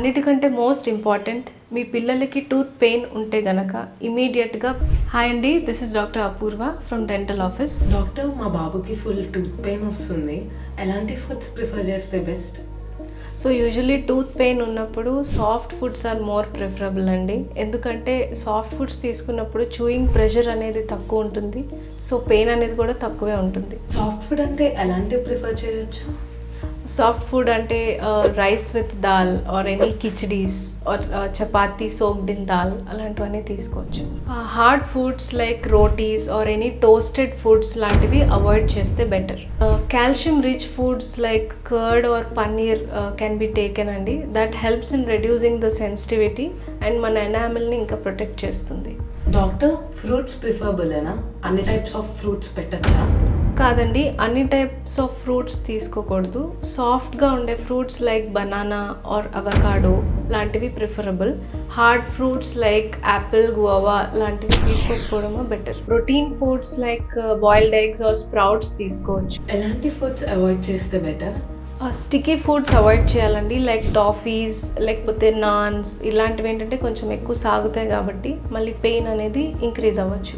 అన్నిటికంటే most important మీ పిల్లలకి tooth pain ఉంటే గనక ఇమీడియట్గా హాయ్ అండి, this is doctor Apoorva from dental office. Doctor, మా బాబుకి ఫుల్ టూత్ పెయిన్ వస్తుంది. ఎలాంటి ఫుడ్స్ ప్రిఫర్ చేస్తే best? So usually tooth pain ఉన్నప్పుడు soft foods are more preferable అండి. ఎందుకంటే సాఫ్ట్ ఫుడ్స్ తీసుకున్నప్పుడు చూయింగ్ ప్రెషర్ అనేది తక్కువ ఉంటుంది, సో పెయిన్ అనేది కూడా తక్కువే ఉంటుంది. సాఫ్ట్ ఫుడ్ అంటే ఎలాంటి ప్రిఫర్ చేయొచ్చు? సాఫ్ట్ ఫుడ్ అంటే rice with dal or any khichdis or chapati soaked in dal అలాంటివన్నీ తీసుకోవచ్చు. Hard foods like rotis or any toasted foods లాంటివి అవాయిడ్ చేస్తే better. Calcium rich foods like curd or paneer can be taken అండి. That helps in reducing the sensitivity and మన ఎనామిల్ని ఇంకా protect చేస్తుంది. Doctor, fruits ప్రిఫరబులేనా? అన్ని టైప్స్ ఆఫ్ ఫ్రూట్స్ పెట్టచ్చా? కాదండి, అన్ని టైప్స్ ఆఫ్ ఫ్రూట్స్ తీసుకోకూడదు. సాఫ్ట్గా ఉండే fruits like banana or avocado లాంటివి preferable. Hard fruits like apple, guava లాంటివి తీసుకోకపోవడము better. Protein foods like boiled eggs or sprouts తీసుకోవచ్చు. ఎలాంటి ఫుడ్స్ అవాయిడ్ చేస్తే బెటర్? స్టికీ ఫుడ్స్ అవాయిడ్ చేయాలండి, లైక్ టాఫీస్ లేకపోతే నాన్స్ ఇలాంటివి ఏంటంటే కొంచెం ఎక్కువ సాగుతాయి కాబట్టి మళ్ళీ పెయిన్ అనేది ఇంక్రీజ్ అవ్వచ్చు.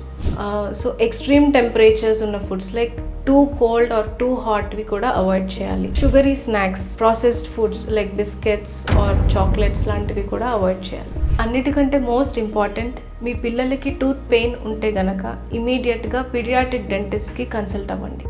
సో ఎక్స్ట్రీమ్ టెంపరేచర్స్ ఉన్న foods like too cold or too హాట్వి కూడా అవాయిడ్ చేయాలి. Sugary snacks, processed foods like biscuits or chocolates లాంటివి కూడా అవాయిడ్ చేయాలి. అన్నిటికంటే మోస్ట్ ఇంపార్టెంట్ మీ పిల్లలకి టూత్ పెయిన్ ఉంటే గనక ఇమీడియట్గా పీడియాట్రిక్ డెంటిస్ట్కి కన్సల్ట్ అవ్వండి.